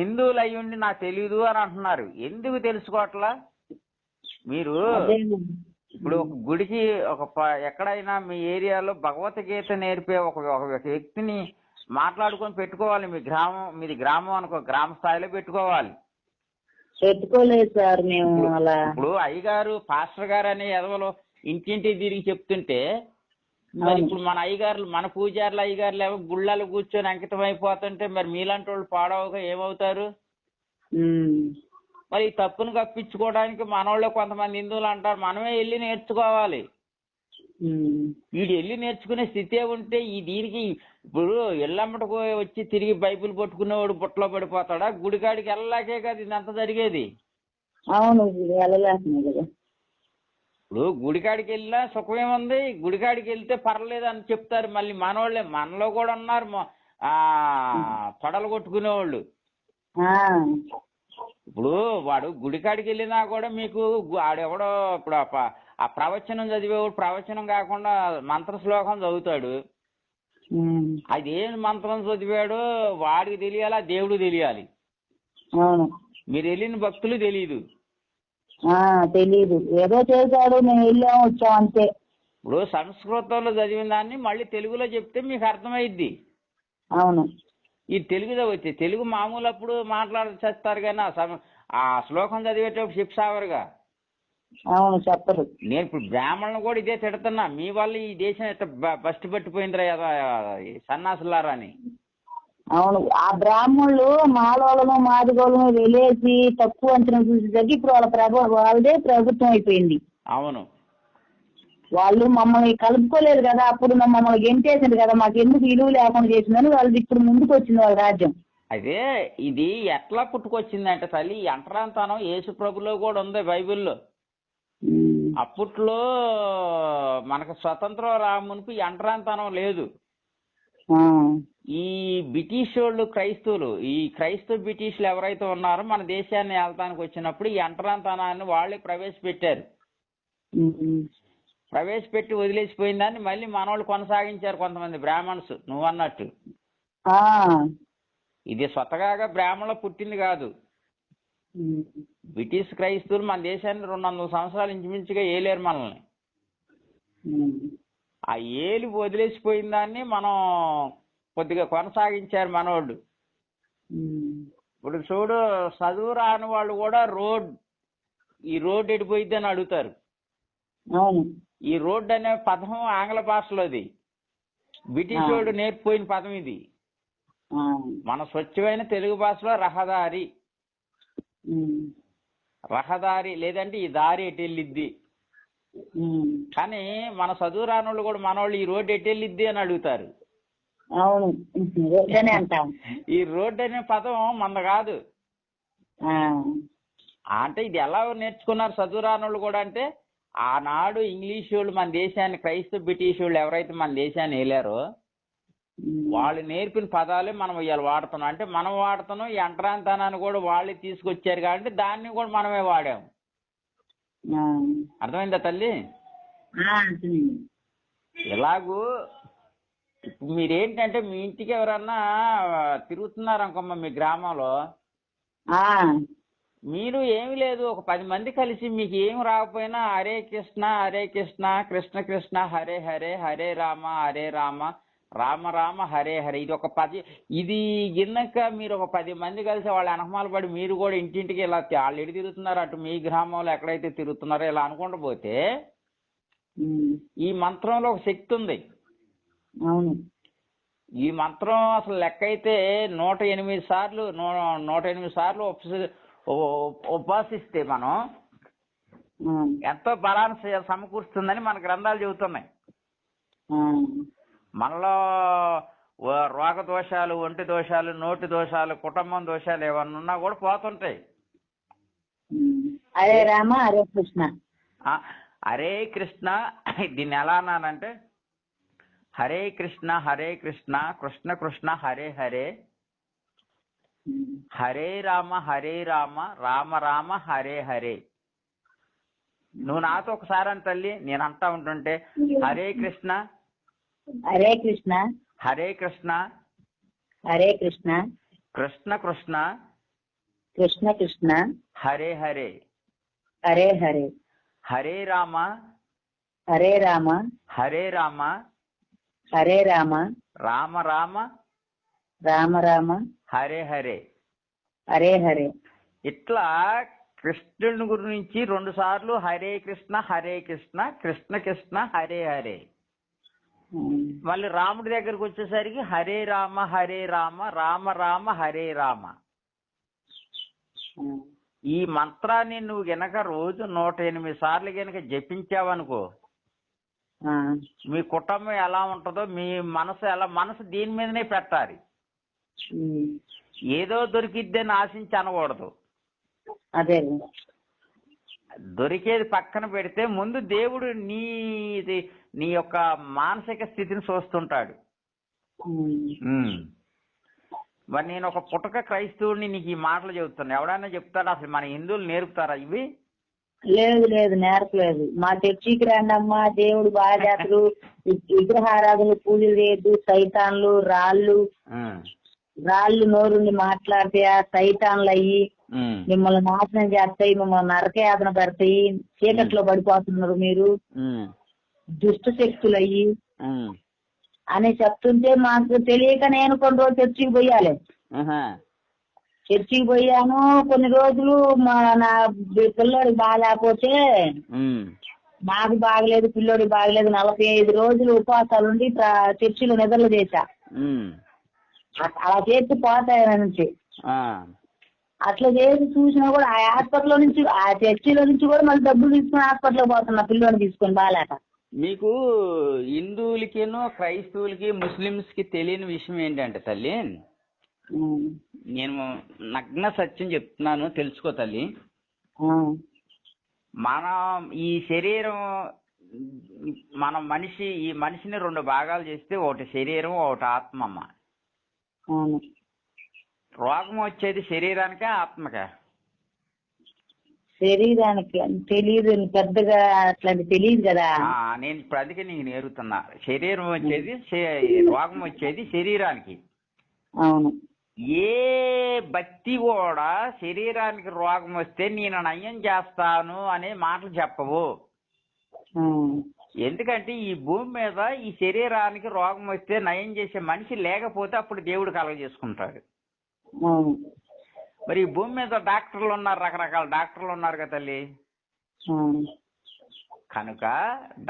హిందువులు అయ్యుండి నాకు తెలియదు అని అంటున్నారు. ఎందుకు తెలుసుకోవట్లా మీరు? ఇప్పుడు ఒక గుడికి ఎక్కడైనా మీ ఏరియాలో భగవద్గీత నేర్పే ఒక వ్యక్తిని మాట్లాడుకొని పెట్టుకోవాలి. మీది గ్రామం అనుకో, గ్రామ స్థాయిలో పెట్టుకోవాలి. పెట్టుకోలేదు సార్ మేము అలా. ఇప్పుడు అయ్యగారు పాస్టర్ గారు అనే ఎదవలో ఇంటింటి తిరిగి చెప్తుంటే మరి ఇప్పుడు మన అయ్యగారులు, మన పూజారులు అయ్యగారులు ఏమో గుళ్ళలు కూర్చొని అంకితం అయిపోతుంటే మరి మీలాంటి వాళ్ళు పాడవగా ఏమవుతారు? మరి ఈ తప్పును కప్పించుకోవడానికి మనోళ్ళే కొంతమంది హిందువులు అంటారు. మనమే వెళ్ళి నేర్చుకోవాలి. వీడు వెళ్ళి నేర్చుకునే స్థితే ఉంటే ఈ దీనికి ఇప్పుడు ఎల్లమ్మటకు వచ్చి తిరిగి బైబిల్ పట్టుకునేవాడు బుట్టలో పడిపోతాడా? గుడికాడికి వెళ్ళలాకే కదా ఇదంతా జరిగేది. అవును, వెళ్ళలేస్తున్నాయి కదా. ఇప్పుడు గుడికాడికి వెళ్ళినా సుఖమేముంది? గుడికాడికి వెళ్తే పర్లేదు అని చెప్తారు. మళ్ళీ మనోళ్ళే, మనలో కూడా ఉన్నారు తొడలు కొట్టుకునేవాళ్ళు. ఇప్పుడు వాడు గుడికాడికి వెళ్ళినా కూడా మీకు ఆడెవడో ఇప్పుడు ఆ ప్రవచనం చదివేవాడు ప్రవచనం కాకుండా మంత్ర శ్లోకం చదువుతాడు. అదేం మంత్రం చదివాడో వాడికి తెలియాలి, ఆ దేవుడు తెలియాలి. మీరు వెళ్ళిన భక్తులు తెలియదు. తెలీదు, ఏదో చేశాడు, మేము వెళ్ళాము వచ్చాం అంతే. ఇప్పుడు సంస్కృతంలో చదివిన దాన్ని మళ్ళీ తెలుగులో చెప్తే మీకు అర్థమైద్ది. అవును, ఈ తెలుగు మామూలు అప్పుడు మాట్లాడేస్తారు కానీ ఆ శ్లోకం చదివేటప్పుడు చెప్సావరుగా. అవును, చెప్పరు. నేను ఇప్పుడు బ్రాహ్మణులు కూడా ఇదే తిడుతున్నా, మీ వల్ల ఈ దేశం ఎట్లా బస్టు పట్టిపోయిందిరా సన్నాసులారా అని. అవును, ఆ బ్రాహ్మణులు మాలోళ్ళను మాదిగోళ్ళను వెళ్ళేసి తక్కువ అంచనా చూసేసరికి ఇప్పుడు వాళ్ళదే ప్రభుత్వం అయిపోయింది. అవును, వాళ్ళు మమ్మల్ని కలుపుకోలేదు కదా, అప్పుడు మమ్మల్ని గెంటేసింది కదా, మాకు ఎందుకు విలువ లేకుండా చేసిందని వాళ్ళు ఇప్పుడు ముందుకు వచ్చింది వాళ్ళ రాజ్యం. అదే ఇది ఎట్లా పుట్టుకొచ్చిందంటే తల్లి, ఈ అంటరాంతనం యేసు ప్రభులో కూడా ఉంది బైబిల్లో. అప్పట్లో మనకు స్వతంత్రం రామునికి ఈ అంటరాంతనం లేదు. ఈ బ్రిటిష్ వాళ్ళు ఈ క్రైస్తవ బ్రిటిష్లు ఎవరైతే ఉన్నారో మన దేశాన్ని ఏలటానికి వచ్చినప్పుడు ఈ అంటరాంతనాన్ని వాళ్ళే ప్రవేశపెట్టారు. ప్రవేశపెట్టి వదిలేసిపోయిన దాన్ని మళ్ళీ మనోళ్ళు కొనసాగించారు కొంతమంది బ్రాహ్మణ్స్. నువ్వు అన్నట్టు ఇది స్వతహాగా బ్రాహ్మణులు పుట్టింది కాదు. బ్రిటిష్ క్రైస్తవులు మన దేశాన్ని 200 సంవత్సరాలు ఇంచుమించుగా ఏలేరు మనల్ని. ఆ ఏలి వదిలేసిపోయిన దాన్ని మనం కొద్దిగా కొనసాగించారు మనోళ్ళు. ఇప్పుడు చూడు, చదువు రాని వాళ్ళు కూడా ఈ రోడ్ ఎడిపోయిద్ది అని అడుగుతారు. ఈ రోడ్ అనే పదం ఆంగ్ల భాషలోది, బ్రిటిష్ వాడు నేర్పిపోయిన పదం ఇది. మన స్వచ్ఛమైన తెలుగు భాషలో రహదారి లేదంటే ఈ దారి ఎటు వెళ్ళిద్ది. కానీ మన చదువు రానోళ్ళు కూడా మనోళ్ళు ఈ రోడ్డు ఎటు వెళ్ళిద్ది అని అడుగుతారు. ఈ రోడ్డు అనే పదం మన కాదు. అంటే ఇది ఎలా నేర్చుకున్నారు చదువు రానోళ్ళు కూడా అంటే, ఆనాడు ఇంగ్లీష్ వాళ్ళు మన దేశాన్ని, క్రైస్తవ బ్రిటిష్ వాళ్ళు ఎవరైతే మన దేశాన్ని వెళ్ళారో వాళ్ళు నేర్పిన పదాలే మనం ఇవాళ వాడుతున్నాం. అంటే మనం వాడుతున్నాం. ఈ అంటరాంతనాన్ని కూడా వాళ్ళే తీసుకొచ్చారు కాబట్టి దాన్ని కూడా మనమే వాడాము. అర్థమైందా తల్లి? ఎలాగూ ఇప్పుడు మీరేంటంటే మీ ఇంటికి ఎవరన్నా తిరుగుతున్నారు అనుకోమ్మా మీ గ్రామంలో, మీరు ఏమి లేదు ఒక 10 మంది కలిసి మీకు ఏమి రాకపోయినా హరే కృష్ణ హరే కృష్ణ కృష్ణ కృష్ణ హరే హరే హరే రామ హరే రామ రామ రామ హరే హరే, ఇది ఒక 10, ఇది గిన్నక మీరు ఒక 10 మంది కలిసి వాళ్ళ వెనకమాల పడి మీరు కూడా ఇంటింటికి ఇలా వాళ్ళు ఎడి తిరుగుతున్నారు, అటు మీ గ్రామంలో ఎక్కడైతే తిరుగుతున్నారో ఇలా అనుకుంటూ పోతే ఈ మంత్రంలో ఒక శక్తి ఉంది. ఈ మంత్రం అసలు లెక్క అయితే 108 సార్లు ఉపాసిస్తే మనం ఎంతో బలాన్ని సమకూరుస్తుందని మన గ్రంథాలు చెబుతున్నాయి. మనలో రోగ దోషాలు, ఒంటి దోషాలు, నోటి దోషాలు, కుటుంబం దోషాలు ఏమన్నా ఉన్నా కూడా పోతుంటాయి. హరే రామ హరే కృష్ణ. హరే కృష్ణ దీన్ని ఎలా అన్నానంటే హరే కృష్ణ కృష్ణ కృష్ణ హరే హరే హరే రామ రామ రామ హరే హరే. నువ్వు నాతో ఒకసారి అని తల్లి, నేను అంటా ఉంటుంటే హరే కృష్ణ హరే కృష్ణ హరే కృష్ణ హరే కృష్ణ కృష్ణ కృష్ణ కృష్ణ కృష్ణ హరే హరే హరే హరే హరే రామ హరే రామ హరే రామ హరే రామ రామ రామ రామ రామ హరే హరే. హరే హరే. ఇట్లా కృష్ణుని గురించి 2 సార్లు హరే కృష్ణ కృష్ణ కృష్ణ హరే హరే. మళ్ళీ రాముడి దగ్గరకు వచ్చేసరికి హరే రామ రామ రామ హరే రామ. ఈ మంత్రాన్ని నువ్వు గనక రోజు 108 సార్లు గనక జపించావనుకో, మీ కుటుంబం ఎలా ఉంటుందో, మీ మనసు దీని మీదనే పెట్టాలి. ఏదో దొరికిద్దని ఆశించి అనకూడదు. అదే దొరికేది పక్కన పెడితే ముందు దేవుడు నీ యొక్క మానసిక స్థితిని చూస్తుంటాడు. మరి నేను ఒక పుటక క్రైస్తవుడిని నీకు ఈ మాటలు చెబుతాను. ఎవడైనా చెప్తాడు? అసలు మన హిందువులు నేర్పుతారా ఇవి? లేదు లేదు, నేర్పలేదు. మా చర్చికి రండి అమ్మా, దేవుడు బాగా చేస్తారు, విగ్రహారాధనలు, పూజలు చేయద్దు, సైతాన్లు రాళ్ళు నోరుండి మాట్లాడితే ఆ సైతాన్లు అయ్యి మిమ్మల్ని నాశనం చేస్తాయి, మిమ్మల్ని నరకయాతన పెడతాయి, చీకట్లో పడిపోతున్నారు మీరు, దుష్ట శక్తులు అయ్యి అని చెప్తుంటే మాకు తెలియక నేను కొన్ని రోజులు చర్చికి పోయాలి. చర్చికి పోయాను కొన్ని రోజులు. నా పిల్లోడికి బాగాలేకపోతే, నాకు బాగలేదు, పిల్లోడికి బాగలేదు, 45 రోజులు ఉపవాసాలుండి చర్చిలో నిద్రలు చేశా. అలా చేసి పోతాయి నుంచి అట్లా చేసి చూసినా కూడా ఆ హాస్పిటల్ నుంచి, ఆ చర్చిలో నుంచి కూడా మళ్ళీ డబ్బులు తీసుకుని హాస్పిటల్కి పోతున్నా పిల్లోని తీసుకొని బాగాలేక. మీకు హిందువులకిను క్రైస్తవులకి ముస్లిమ్స్ కి తెలియని విషయం ఏంటంటే తల్లి, నేను నగ్న సత్యం చెప్తున్నాను, తెలుసుకో తల్లి. మన ఈ శరీరం, ఈ మనిషిని 2 భాగాలు చేస్తే ఒకటి శరీరం, ఒకటి ఆత్మమ్మ. రోగం వచ్చేది శరీరానికే ఆత్మకే? శరీరానికి తెలియదు, పెద్దగా అట్లాంటి తెలియదు కదా. నేను ఇప్పుడు అందుకే నీకు నేర్పుతున్నా. శరీరం వచ్చేది, రోగం వచ్చేది శరీరానికి. అవును. ఏ భక్తి కూడా శరీరానికి రోగం వస్తే నేను నయం చేస్తాను అనే మాటలు చెప్పవు. ఎందుకంటే ఈ భూమి మీద ఈ శరీరానికి రోగం వస్తే నయం చేసే మనిషి లేకపోతే అప్పుడు దేవుడు కలగజేసుకుంటాడు. మరి ఈ భూమి మీద డాక్టర్లు ఉన్నారు, రకరకాల డాక్టర్లు ఉన్నారు కదా తల్లి. కనుక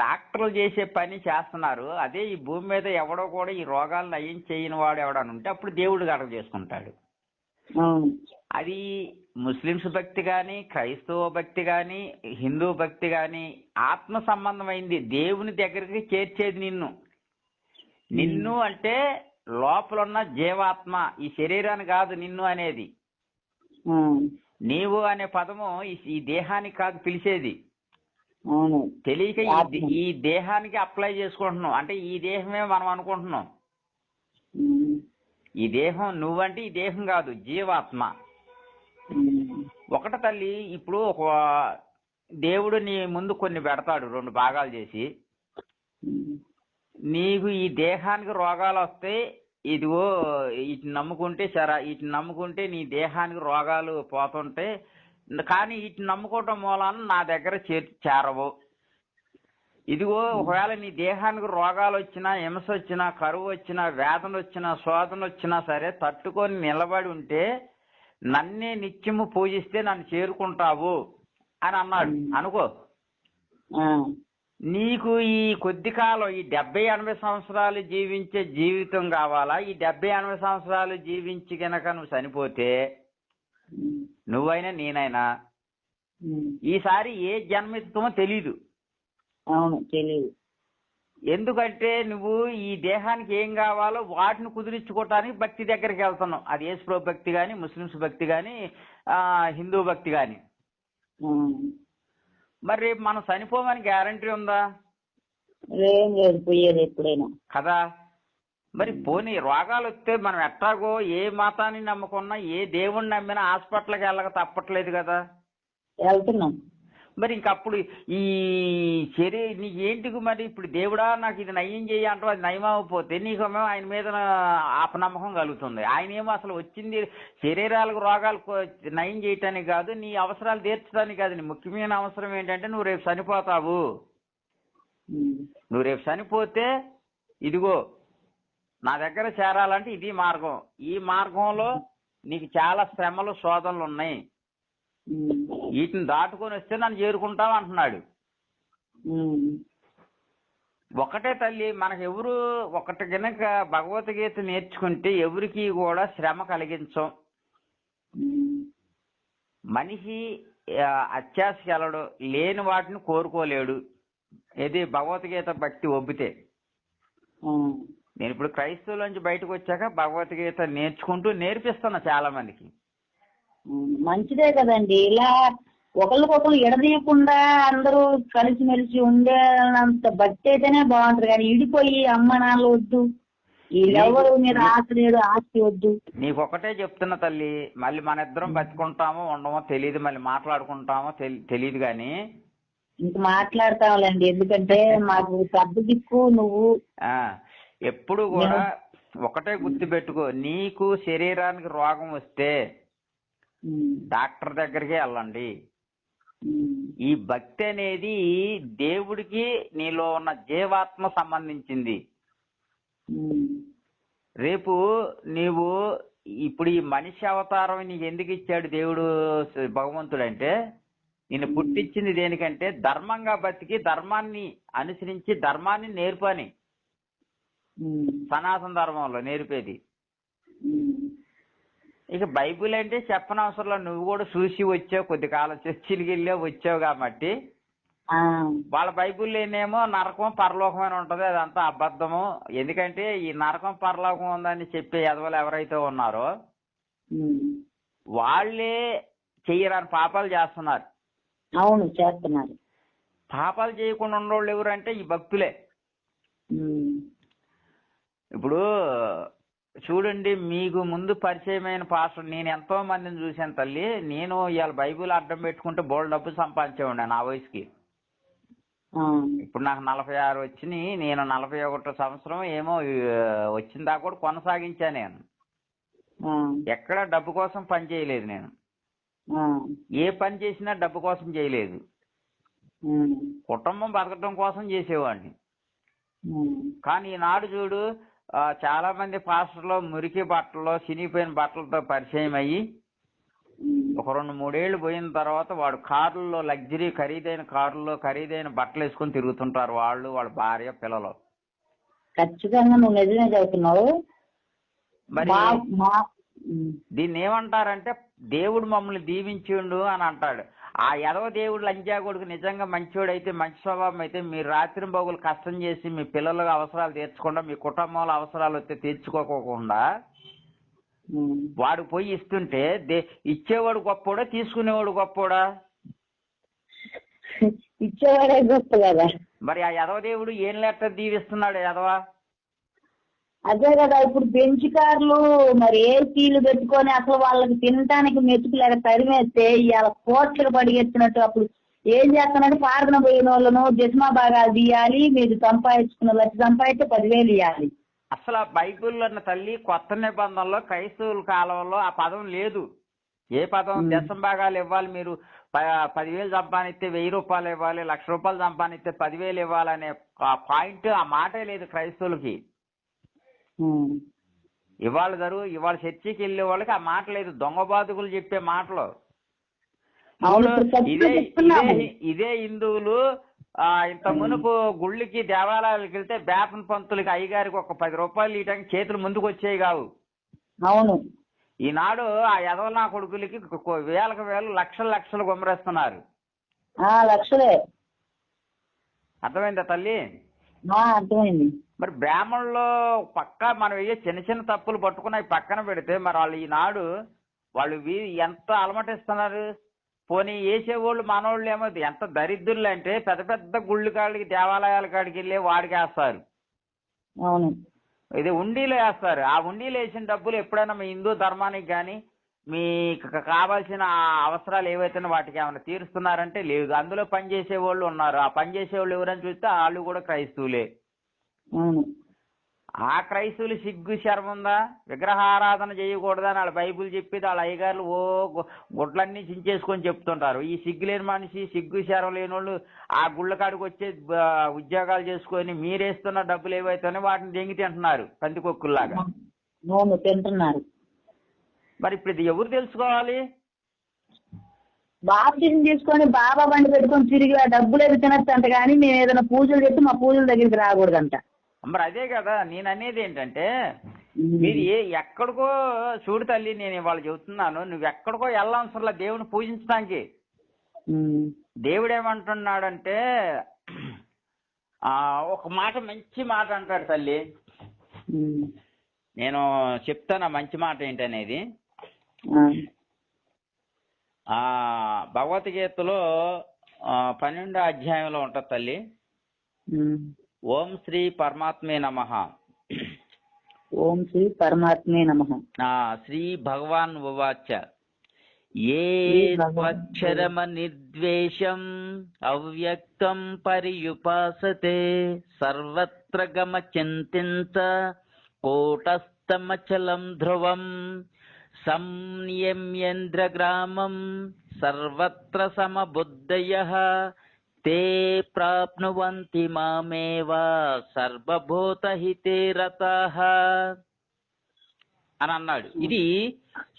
డాక్టర్లు చేసే పని చేస్తున్నారు. అదే ఈ భూమి మీద ఎవడో కూడా ఈ రోగాలు నయం చేయని వాడు ఎవడని ఉంటే అప్పుడు దేవుడు కలగ చేసుకుంటాడు. అది ముస్లిమ్స్ భక్తి గాని, క్రైస్తవ భక్తి గాని, హిందూ భక్తి గాని ఆత్మ సంబంధమైంది. దేవుని దగ్గరికి చేర్చేది నిన్ను అంటే లోపల ఉన్న జీవాత్మ, ఈ శరీరాన్ని కాదు నిన్ను అనేది. నీవు అనే పదము ఈ దేహానికి కాదు పిలిచేది. తెలియక ఈ దేహానికి అప్లై చేసుకుంటున్నాం. అంటే ఈ దేహమే మనం అనుకుంటున్నాం. ఈ దేహం నువ్వంటే ఈ దేహం కాదు, జీవాత్మ ఒకట తల్లి. ఇప్పుడు ఒక దేవుడు నీ ముందు కొన్ని పెడతాడు 2 భాగాలు చేసి. నీకు ఈ దేహానికి రోగాలు వస్తే ఇదిగో వీటిని నమ్ముకుంటే వీటిని నమ్ముకుంటే నీ దేహానికి రోగాలు పోతుంటే, కానీ వీటిని నమ్ముకోవటం మూలాన నా దగ్గర చేరవు. ఇదిగో ఒకవేళ నీ దేహానికి రోగాలు వచ్చినా, హింస వచ్చినా, కరువు వచ్చినా, వేదన వచ్చినా, శోధన వచ్చినా సరే తట్టుకొని నిలబడి ఉంటే నన్నే నిత్యము పూజిస్తే నన్ను చేరుకుంటావు అని అన్నాడు అనుకో. నీకు ఈ కొద్ది కాలం, ఈ 70-80 సంవత్సరాలు జీవించే జీవితం కావాలా? ఈ 70-80 సంవత్సరాలు జీవించి గనక నువ్వు చనిపోతే, నువ్వైనా నేనైనా ఈసారి ఏ జన్మెత్తుమో తెలీదు. అవును, తెలియదు. ఎందుకంటే నువ్వు ఈ దేహానికి ఏం కావాలో వాటిని కుదిరించుకోవటానికి భక్తి దగ్గరికి వెళ్తున్నావు. అది యేసు భక్తి గాని, ముస్లిమ్స్ భక్తి గాని, హిందూ భక్తి గాని. మరి రేపు మనం చనిపోమని గ్యారంటీ ఉందా? లేదు, పోయేది ఎప్పుడైనా కదా. మరి పోనీ రోగాలు వస్తే మనం ఎట్టాగో ఏ మతాన్ని నమ్ముకున్నా, ఏ దేవుణ్ణి నమ్మినా హాస్పిటల్కి వెళ్ళక తప్పట్లేదు కదా. వెళ్తున్నాం. మరి ఇంకప్పుడు ఈ నీకు ఏంటికి మరి ఇప్పుడు దేవుడా నాకు ఇది నయం చేయి అంటూ అది నయం అవ్వకపోతే నీకేమో ఆయన మీద అపనమ్మకం కలుగుతుంది. ఆయన ఏమో అసలు వచ్చింది శరీరాలకు రోగాలు నయం చేయటానికి కాదు, నీ అవసరాలు తీర్చడానికి కాదు. నీ ముఖ్యమైన అవసరం ఏంటంటే నువ్వు రేపు చనిపోతావు. నువ్వు రేపు చనిపోతే ఇదిగో నా దగ్గర చేరాలంటే ఇది మార్గం. ఈ మార్గంలో నీకు చాలా శ్రమలు శోధనలు ఉన్నాయి, వీటిని దాటుకొని వస్తే నన్ను చేరుకుంటావు అంటున్నాడు. ఒకటే తల్లి, మనకు ఎవరు ఒకటి గనక భగవద్గీత నేర్చుకుంటే ఎవరికి కూడా శ్రమ కలిగించం. మనిషి అత్యాశకి వెళ్ళడు, లేని వాటిని కోరుకోలేడు. ఇది భగవద్గీత భక్తి ఒబ్బితే. నేను ఇప్పుడు క్రైస్తవుల నుంచి బయటకు వచ్చాక భగవద్గీత నేర్చుకుంటూ నేర్పిస్తున్నా చాలా మందికి. మంచిదే కదండి. ఇలా ఒకరికొకరు ఎడదీయకుండా అందరూ కలిసిమెలిసి ఉండేంత భక్తి అయితేనే బాగుంటది. కానీ ఇడిపోయి అమ్మ నాన్న వద్దు, వీళ్ళెవరు మీద ఆశ లేదు, ఆస్తి వద్దు. నీకు ఒకటే చెప్తున్నా తల్లి, మళ్ళీ మన ఇద్దరం బతుకుంటామో ఉండమో తెలియదు, మళ్ళీ మాట్లాడుకుంటామో తెలియదు. కానీ ఇంక మాట్లాడతావులేండి, ఎందుకంటే మాకు పెద్ద దిక్కు నువ్వు. ఎప్పుడు కూడా ఒకటే గుర్తు పెట్టుకో, నీకు శరీరానికి రోగం వస్తే డాక్టర్ దగ్గరికి వెళ్ళండి. ఈ భక్తి అనేది దేవుడికి నీలో ఉన్న జీవాత్మ సంబంధించింది. రేపు నీవు ఇప్పుడు ఈ మనిషి అవతారం నీకు ఎందుకు ఇచ్చాడు దేవుడు భగవంతుడు అంటే, నిన్ను పుట్టించింది దేనికంటే ధర్మంగా బతికి ధర్మాన్ని అనుసరించి ధర్మాన్ని నేర్పని. సనాతన ధర్మంలో నేర్పేది. ఇక బైబిల్ అంటే చెప్పనవసరంలో, నువ్వు కూడా చూసి వచ్చావు, కొద్ది కాలం చర్చిలకి వెళ్ళావు వచ్చావు కాబట్టి. వాళ్ళ బైబిల్లోనేమో నరకం పరలోకం అని ఉంటది, అదంతా అబద్ధము. ఎందుకంటే ఈ నరకం పరలోకం ఉందని చెప్పే ఎదవలు ఎవరైతే ఉన్నారో వాళ్ళే చెయ్యరాని పాపాలు చేస్తున్నారు. అవును, చేస్తున్నారు. పాపాలు చేయకుండా ఉన్నోళ్ళు ఎవరంటే ఈ భక్తులే. ఇప్పుడు చూడండి, మీకు ముందు పరిచయమైన పాస్టర్ నేను ఎంతో మందిని చూశాను తల్లి. నేను ఇవాళ బైబిల్ అడ్డం పెట్టుకుంటే బోల్డ్ డబ్బు సంపాదించేవాడిని నా వయసుకి. ఇప్పుడు నాకు 46 వచ్చినాయి. నేను 41 సంవత్సరం ఏమో వచ్చిన దాకా కూడా కొనసాగించా. నేను ఎక్కడ డబ్బు కోసం పని చేయలేదు. నేను ఏ పని చేసినా డబ్బు కోసం చేయలేదు, కుటుంబం బతకడం కోసం చేసేవాడిని. కానీ ఈనాడు చూడు, చాలా మంది పాస్టర్లు మురికి బట్టల్లో చినిగిపోయిన బట్టలతో పరిచయం అయ్యి ఒక 2-3 ఏళ్ళు పోయిన తర్వాత వాడు కారుల్లో, లగ్జరీ ఖరీదైన కారుల్లో ఖరీదైన బట్టలు వేసుకొని తిరుగుతుంటారు వాళ్ళు, వాళ్ళ భార్య, పిల్లలు. ఖచ్చితంగా నువ్వు నిజమే చెబుతున్నావు. మరి దీన్ని ఏమంటారంటే దేవుడు మమ్మల్ని దీవించిండు అని అంటాడు. ఆ ఎదవ దేవుడు లంజా కొడుకు నిజంగా మంచోడు అయితే, మంచి స్వభావం అయితే, మీరు రాత్రి బొగులు కష్టం చేసి మీ పిల్లల అవసరాలు తీర్చకుండా, మీ కుటుంబంలో అవసరాలు వస్తే తీర్చుకోకుండా వాడు పోయి ఇస్తుంటే ఇచ్చేవాడు గొప్పోడా తీసుకునేవాడు గొప్పోడా? ఇచ్చేవాడే గొప్ప కదా. మరి ఆ ఎదవ దేవుడు ఏం లెటర్ దీవిస్తున్నాడు ఎదవా? అదే కదా, ఇప్పుడు బెంచ్ కార్లు మరి ఏసీలు పెట్టుకొని అసలు వాళ్ళకి తినడానికి మెతుకులేక తరిమేస్తే ఇవాళ కోట్లకు పడిగెత్తినట్టు. అప్పుడు ఏం చేస్తానంటే ప్రార్థన పోయిన వాళ్ళను దశమా భాగాలు తీయాలి, మీరు సంపాదించుకున్న లక్ష సంపాదించి 10,000 ఇవ్వాలి. అసలు ఆ బైబిల్లో అన్న తల్లి కొత్త నిబంధనలో క్రైస్తవుల కాలంలో ఆ పదం లేదు. ఏ పదం? దశమ భాగాలు ఇవ్వాలి, మీరు 10,000 సంపాదిస్తే 1,000 రూపాయలు ఇవ్వాలి, 1,00,000 రూపాయలు సంపాదిస్తే 10,000 ఇవ్వాలనే పాయింట్, ఆ మాటే లేదు క్రైస్తవులకి. ఇవాళ చర్చికి వెళ్ళే వాళ్ళకి ఆ మాట లేదు. దొంగ బాధకులు చెప్పే మాటలు. ఇదే హిందువులు ఇంత మునుపు గుళ్ళకి దేవాలయాలకు వెళ్తే బేపన పంతులకి అయ్యగారికి ఒక 10 రూపాయలు ఇవ్వడానికి చేతులు ముందుకు వచ్చేవి కావు. అవును. ఈనాడు ఆ ఎదవల నా కొడుకులకి వేలకు వేలు, లక్షలు గుమ్మరేస్తున్నారు. లక్షలే. అర్థమైందా తల్లి? అర్థమైంది. మరి బ్రాహ్మణుల్లో పక్క మనం ఏ చిన్న చిన్న తప్పులు పట్టుకుని అవి పక్కన పెడితే మరి వాళ్ళు ఈనాడు వాళ్ళు ఎంత అలమటిస్తున్నారు. పోనీ వేసేవాళ్ళు మనోళ్ళు ఏమో ఎంత దరిద్రులు అంటే పెద్ద పెద్ద గుళ్ళు కాడికి, దేవాలయాల కాడికి వెళ్ళి వాడికి వేస్తారు. అవును. ఇది ఉండీలో వేస్తారు. ఆ ఉండీలో వేసిన డబ్బులు ఎప్పుడైనా మీ హిందూ ధర్మానికి కానీ మీకు కావాల్సిన అవసరాలు ఏవైతే వాటికి ఏమైనా తీరుస్తున్నారంటే లేదు. అందులో పనిచేసే వాళ్ళు ఉన్నారు. ఆ పనిచేసే వాళ్ళు ఎవరని చూస్తే వాళ్ళు కూడా క్రైస్తవులే. ఆ క్రైస్తవులు సిగ్గు శరం ఉందా? విగ్రహారాధన చేయకూడదని వాళ్ళ బైబుల్ చెప్పేది వాళ్ళ అయ్యగారులు గుడ్లన్నీ చించేసుకొని చెప్తుంటారు. ఈ సిగ్గు లేని మనిషి, సిగ్గు శరం లేని వాళ్ళు ఆ గుళ్ళ కాడికి వచ్చే ఉద్యోగాలు చేసుకొని మీరేస్తున్న డబ్బులు ఏవైతే వాటిని దెంగి తింటున్నారు పందికొక్కుల్లాగా. తింటున్నారు. మరి ఇప్పుడు ఇది ఎవరు తెలుసుకోవాలి? బాప్టిజం తీసుకొని బాబా బండి పెట్టుకొని తిరిగి ఆ డబ్బులు ఏది తినచ్చు అంట, కానీ మేము ఏదైనా పూజలు చేస్తే మా పూజల దగ్గరికి రాకూడదంట. మరి అదే కదా నేను అనేది ఏంటంటే, మీరు ఎక్కడికో చూడు తల్లి, నేను ఇవాళ చెబుతున్నాను, నువ్వు ఎక్కడికో వెళ్ళవసరంలా దేవుని పూజించడానికి. దేవుడు ఏమంటున్నాడంటే ఒక మాట, మంచి మాట అంటాడు తల్లి. నేను చెప్తాను ఆ మంచి మాట ఏంటనేది. భగవద్గీతలో 12వ అధ్యాయంలో ఉంటుంది తల్లి. ఓం శ్రీ పరమాత్మే నమః. ఓం శ్రీ పరమాత్మే నమః. శ్రీ భగవాన్ ఉవాచ ఏ త్వక్షరమ నిర్ద్వేషం అవ్యక్తం పర్యుపాసతే సర్వత్ర గమచింతించ కూటస్థమచలం ధ్రువం సంయమ్యేంద్రగ్రామం సర్వత్ర సమబుద్ధయః తే ప్రాప్నువంతి మామేవ సర్వభూతహితే రతాః అని అన్నాడు. ఇది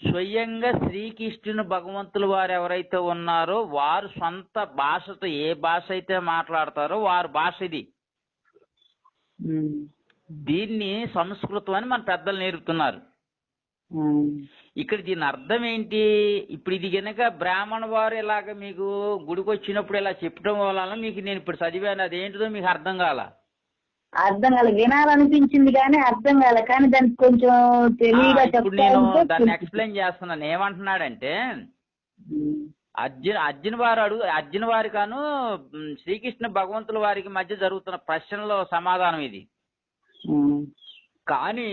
స్వయంగా శ్రీకృష్ణుని భగవంతులు వారు ఎవరైతే ఉన్నారో వారు సొంత భాషతో, ఏ భాష అయితే మాట్లాడతారో వారి భాష ఇది. దీన్ని సంస్కృతం అని మన పెద్దలు నేర్పుతున్నారు. ఇక్కడ దీని అర్థం ఏంటి? ఇప్పుడు ఇది కనుక బ్రాహ్మణ వారు ఇలాగ మీకు గుడికి వచ్చినప్పుడు ఇలా చెప్పడం వలన మీకు నేను ఇప్పుడు చదివాను, అదేంటిదో మీకు అర్థం కాల? అర్థం కాల, వినాలనిపించింది కానీ అర్థం కాల, కానీ దానికి కొంచెం తెలియగా ఇప్పుడు నేను దాన్ని ఎక్స్ప్లెయిన్ చేస్తున్నాను. ఏమంటున్నాడంటే అర్జున వారి కాను శ్రీకృష్ణ భగవంతుల వారికి మధ్య జరుగుతున్న ప్రశ్నలో సమాధానం ఇది. కానీ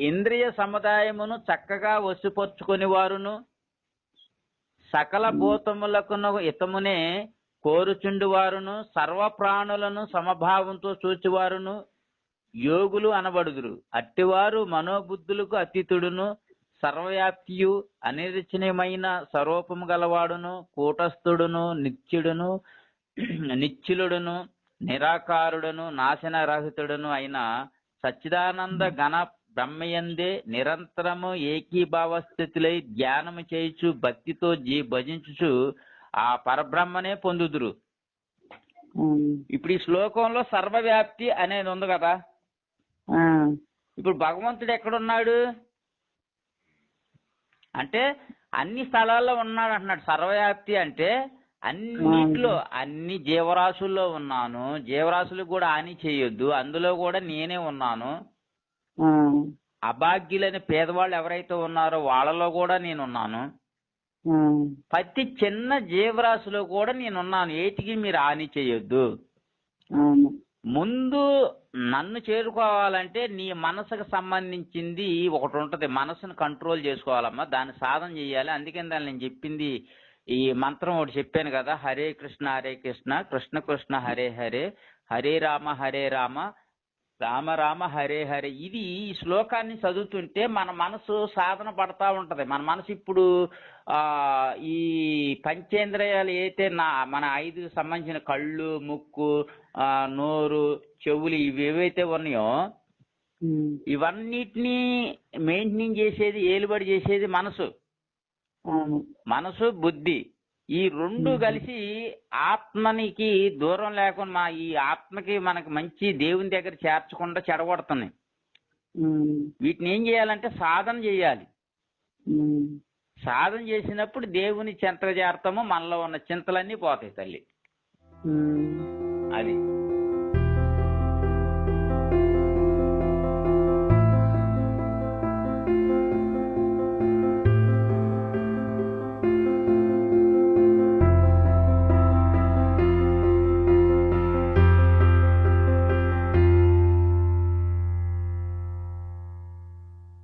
ఇంద్రియ సముదాయమును చక్కగా వశపరుచుకొని వారును సకల భూతములకును హితమునే కోరుచుండు వారును సర్వ ప్రాణులను సమభావంతో చూచువారును యోగులు అనబడుదురు. అట్టివారు మనోబుద్ధులకు అతీతుడును సర్వవ్యాప్తియు అనిర్వచనీయమైన స్వరూపము గలవాడును కూటస్థుడును నిశ్చలుడును నిరాకారుడును నాశనరహితుడును అయిన సచ్చిదానంద గణ బ్రహ్మయందే నిరంతరము ఏకీభావ స్థితిలై ధ్యానము చేయుచు భక్తితో భజించుచు ఆ పరబ్రహ్మనే పొందుదురు. ఇప్పుడు ఈ శ్లోకంలో సర్వవ్యాప్తి అనేది ఉంది కదా. ఇప్పుడు భగవంతుడు ఎక్కడున్నాడు అంటే అన్ని స్థలాల్లో ఉన్నాడు అంటున్నాడు. సర్వవ్యాప్తి అంటే అన్నిట్లో, అన్ని జీవరాశుల్లో ఉన్నాను, జీవరాశులకు కూడా హాని చేయొద్దు, అందులో కూడా నేనే ఉన్నాను. అభాగ్యులైన పేదవాళ్ళు ఎవరైతే ఉన్నారో వాళ్ళలో కూడా నేనున్నాను. ప్రతి చిన్న జీవరాశిలో కూడా నేనున్నాను, ఏటికి మీరు హాని చేయొద్దు. ముందు నన్ను చేరుకోవాలంటే నీ మనసుకు సంబంధించింది ఒకటి ఉంటది, మనసును కంట్రోల్ చేసుకోవాలమ్మా, దాన్ని సాధన చేయాలి. అందుకని దాన్ని నేను చెప్పింది ఈ మంత్రం ఒకటి చెప్పాను కదా, హరే కృష్ణ కృష్ణ కృష్ణ హరే హరే, హరే రామ రామ రామ హరే హరే. ఇది ఈ శ్లోకాన్ని చదువుతుంటే మన మనసు సాధన పడతా ఉంటది. మన మనసు ఇప్పుడు ఈ పంచేంద్రియాలు అయితే మన 5 సంబంధించిన కళ్ళు, ముక్కు, నోరు, చెవులు ఇవి ఏవైతే ఉన్నాయో ఇవన్నిటినీ మెయింటైన్ చేసేది, ఏలుబడి చేసేది మనసు బుద్ధి. ఈ రెండు కలిసి ఆత్మనికి దూరం లేకుండా ఈ ఆత్మకి మనకి మంచి దేవుని దగ్గర చేర్చకుండా చెడగొడుతున్నాయి. వీటిని ఏం చేయాలంటే సాధన చేయాలి. సాధన చేసినప్పుడు దేవుని చెంతగా చేరతాము, మనలో ఉన్న చింతలన్నీ పోతాయి తల్లి. అది